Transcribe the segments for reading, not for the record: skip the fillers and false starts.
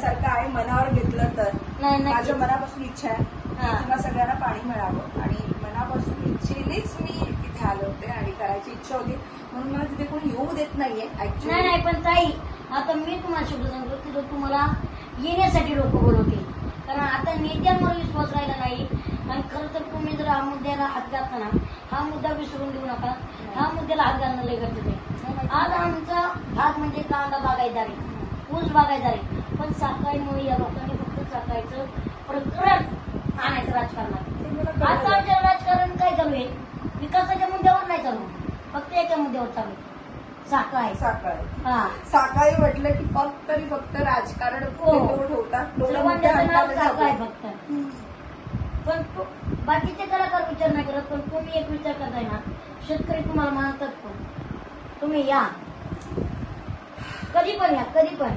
मनासारखं आहे, मनावर घेतलं तर नाही माझ्या मनापासून इच्छा आहे तुम्हा सगळ्यांना पाणी मिळावं आणि मनापासून इच्छेनेच मी इथे आले होते आणि करायची इच्छा होती म्हणून मला तिथे कोणी येऊ देत नाहीये ऍक्च्युअली. नाही पण ताई आता मी तुम्हाला शब्द सांगतो की जो तुम्हाला येण्यासाठी लोक बोलवतील, कारण आता नेत्यांवर विश्वास राहिला नाही. आणि खरं तर तुम्ही जर हा मुद्द्याला हात घातला ना, हा मुद्दा विसरून देऊ नका. हा मुद्द्याला हात घालणं लय गरजेचं आहे. आज आमचा भाग म्हणजे कांदा बागायतदारी, ऊस बागायतदारी, पण साखळीमुळे या लोकांनी फक्त साखळीचं प्रकरण आणायचं राजकारणात. आता आमच्या राजकारण काय चालू आहे? विकासाच्या मुद्द्यावर नाही चालू, फक्त एका मुद्द्यावर चालू आहे, साखळी. साखळी म्हटलं की फक्त राजकारण ठेवतात फक्त. पण बाकीचे कलाकार विचार नाही करत. पण तुम्ही एक विचार करताय ना, शेतकरी तुम्हाला मानतात, पण तुम्ही या कधी पण या, कधी पण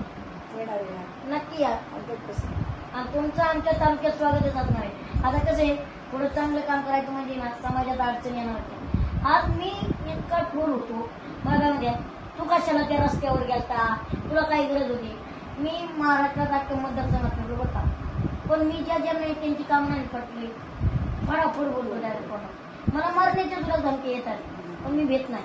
नक्की या. आणि तुमचं आमच्या तालुक्यात स्वागतच असणार आहे. आता कसं आहे, थोडं चांगलं काम करायचं म्हणजे ना समाजात अडचण येणार होती. आज मी इतका ठोर होतो भागामध्ये, तू कशाला त्या रस्त्यावर गेलता, तुला काही गरज होती. मी महाराष्ट्रात आता मतदारसंघात नव्हतो बघा, पण मी ज्या नेत्यांची काम नाही पटली फटाफट बोलतो डायरेक्ट. मला मारण्याच्या सुद्धा धमकी येतात, पण मी भेट नाही.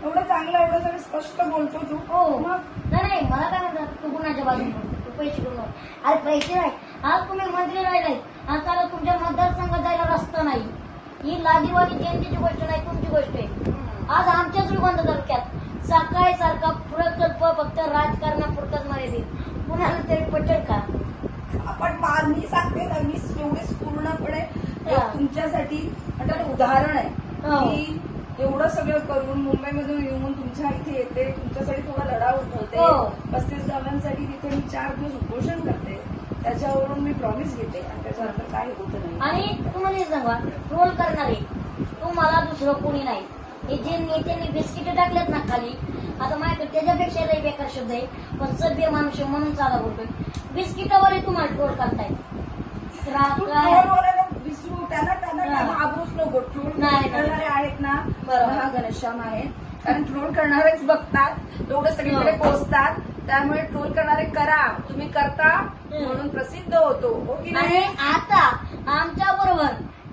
एवढं चांगलं एवढं सगळं स्पष्ट बोलतो तू. हो नाही, मला काय म्हणतात, तू कुणाच्या बाजूने बोलतो, तू पैसे घेऊन. अरे पैसे नाही, आज तुम्ही मंत्री राहिलाय आणि त्याला तुमच्या मतदारसंघात जायला रस्ता नाही. ही लादीवादी जनतेची गोष्ट नाही, तुमची गोष्ट आहे. आज आमच्या श्रीगोंदा तालुक्यात साखळी सारखा प्रकल्प फक्त राजकारणापुरताच मर्यादित, कुणाला तरी पटेल का? आपण मी सांगते ना, मी एवढेच पूर्णपणे तुमच्यासाठी उदाहरण आहे की एवढं सगळं करून मुंबईमधून येऊन तुमच्या इथे येते, तुमच्यासाठी थोडा लढा उठवते. 35 गावांसाठी तिथे मी 4 दिवस उपोषण करते, त्याच्यावरून मी प्रॉमिस घेते आणि त्याच्यानंतर काही होत नाही. आणि तुम्हाला हे सांगा, ट्रोल करणारे तुम्हाला दुसरं कोणी नाही. हे जे नेत्यांनी बिस्किट टाकलेत ना खाली, आता माझ्याकडे त्याच्यापेक्षा लई बेकार शब्द आहे, पण सभ्य माणूस म्हणून साधा बोलतोय. बिस्किटावरही तुम्हाला ट्रोल करताय. विसरू त्यांना आबरूच नको. ट्रोल करणारे आहेत ना, हा घनश्याम आहे, कारण ट्रोल करणारेच बघतात, तेवढं सगळीकडे पोहोचतात. त्यामुळे ट्रोल करणारे करा, तुम्ही करता म्हणून प्रसिद्ध होतो. आणि आता आमच्या बरोबर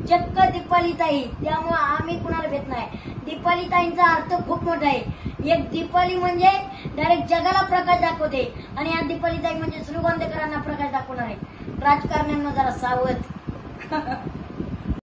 चक्क दीपालीताई, त्यामुळे आम्ही कुणाला भेट नाही. दीपालीताईंचा अर्थ खूप मोठा आहे. एक दीपाली म्हणजे डायरेक्ट जगाला प्रकाश दाखवते, आणि या दीपालीताई म्हणजे श्रीगोंदेकरांना प्रकाश दाखवणार आहे. राजकारण्यांना जरा सावध.